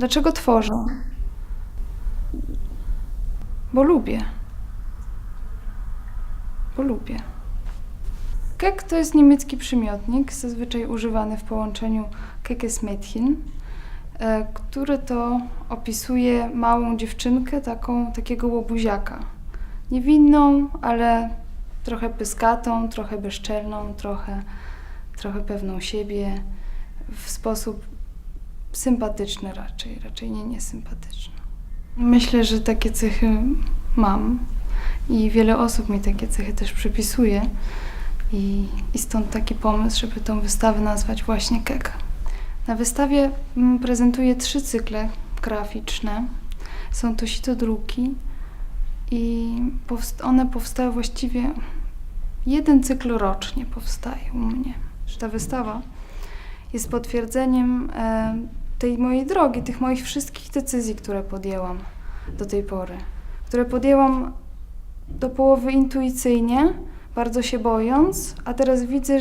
Dlaczego tworzę? Bo lubię. Bo lubię. Kek to jest niemiecki przymiotnik, zazwyczaj używany w połączeniu Kekes Mädchen, który to opisuje małą dziewczynkę, takiego łobuziaka. Niewinną, ale trochę pyskatą, trochę bezczelną, trochę pewną siebie, w sposób sympatyczny raczej nie niesympatyczny. Myślę, że takie cechy mam i wiele osób mi takie cechy też przypisuje i stąd taki pomysł, żeby tą wystawę nazwać właśnie Kek. Na wystawie prezentuję 3 cykle graficzne. Są to sitodruki i one powstały właściwie, jeden cykl rocznie powstaje u mnie. Ta wystawa jest potwierdzeniem tej mojej drogi, tych moich wszystkich decyzji, które podjęłam do tej pory. Które podjęłam do połowy intuicyjnie, bardzo się bojąc, a teraz widzę,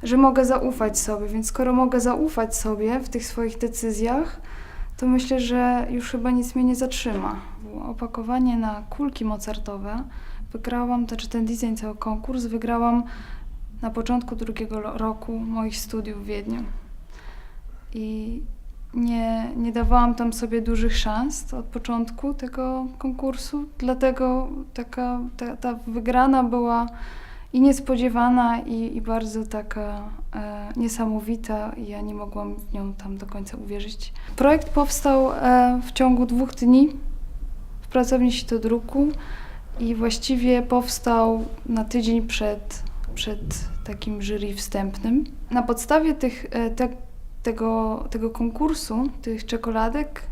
że mogę zaufać sobie, więc skoro mogę zaufać sobie w tych swoich decyzjach, to myślę, że już chyba nic mnie nie zatrzyma. Opakowanie na kulki mozartowe wygrałam, ten design, cały konkurs wygrałam na początku 2. roku moich studiów w Wiedniu. I nie dawałam tam sobie dużych szans od początku tego konkursu, dlatego ta wygrana była i niespodziewana, i bardzo taka niesamowita, i ja nie mogłam w nią tam do końca uwierzyć. Projekt powstał w ciągu 2 dni w pracowni sitodruku i właściwie powstał na tydzień przed takim jury wstępnym. Na podstawie tego konkursu, tych czekoladek,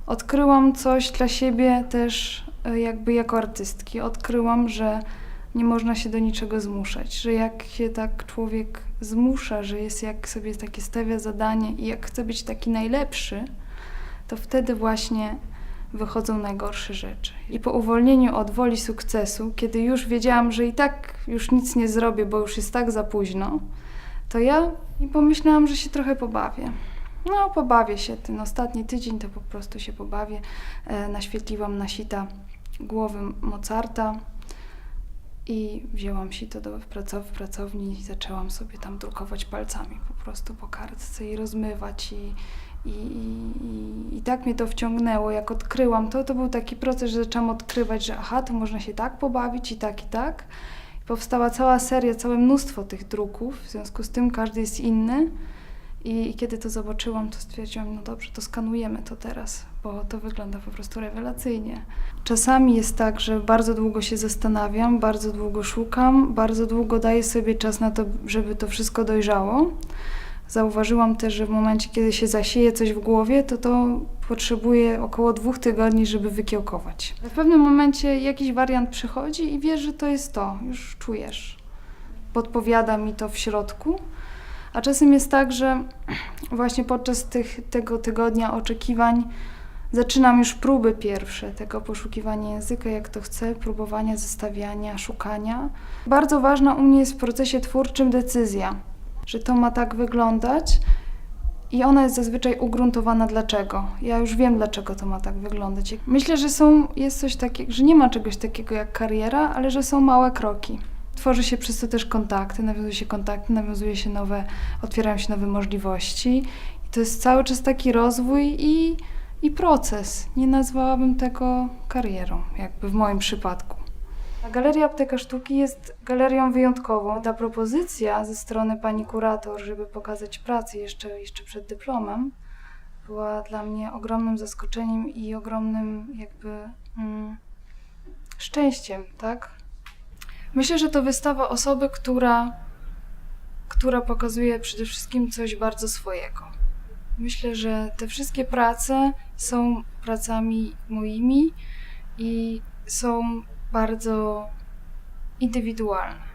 odkryłam coś dla siebie też jakby jako artystki. Odkryłam, że nie można się do niczego zmuszać, że jak się tak człowiek zmusza, że jest, jak sobie takie stawia zadanie i jak chce być taki najlepszy, to wtedy właśnie wychodzą najgorsze rzeczy. I po uwolnieniu od woli sukcesu, kiedy już wiedziałam, że i tak już nic nie zrobię, bo już jest tak za późno, to ja pomyślałam, że się trochę pobawię. No, pobawię się. Ten ostatni tydzień to po prostu się pobawię. Naświetliłam na sita głowy Mozarta i wzięłam sito w pracowni i zaczęłam sobie tam drukować palcami po prostu po kartce i rozmywać i tak mnie to wciągnęło. Jak odkryłam to był taki proces, że zaczęłam odkrywać, że aha, to można się tak pobawić i tak, i tak. Powstała cała seria, całe mnóstwo tych druków, w związku z tym każdy jest inny. I kiedy to zobaczyłam, to stwierdziłam, no dobrze, to skanujemy to teraz, bo to wygląda po prostu rewelacyjnie. Czasami jest tak, że bardzo długo się zastanawiam, bardzo długo szukam, bardzo długo daję sobie czas na to, żeby to wszystko dojrzało. Zauważyłam też, że w momencie, kiedy się zasieje coś w głowie, to potrzebuje około 2 tygodni, żeby wykiełkować. W pewnym momencie jakiś wariant przychodzi i wiesz, że to jest to, już czujesz. Podpowiada mi to w środku. A czasem jest tak, że właśnie podczas tego tygodnia oczekiwań zaczynam już próby pierwsze tego poszukiwania języka, jak to chcę, próbowania, zestawiania, szukania. Bardzo ważna u mnie jest w procesie twórczym decyzja, że to ma tak wyglądać i ona jest zazwyczaj ugruntowana dlaczego. Ja już wiem, dlaczego to ma tak wyglądać. Myślę, że jest coś takiego, że nie ma czegoś takiego jak kariera, ale że są małe kroki. Tworzy się przez to też kontakty, otwierają się nowe możliwości. I to jest cały czas taki rozwój i proces. Nie nazwałabym tego karierą, jakby w moim przypadku. Galeria Apteka Sztuki jest galerią wyjątkową. Ta propozycja ze strony pani kurator, żeby pokazać pracę jeszcze przed dyplomem, była dla mnie ogromnym zaskoczeniem i ogromnym szczęściem, tak? Myślę, że to wystawa osoby, która pokazuje przede wszystkim coś bardzo swojego. Myślę, że te wszystkie prace są pracami moimi i są bardzo indywidualne.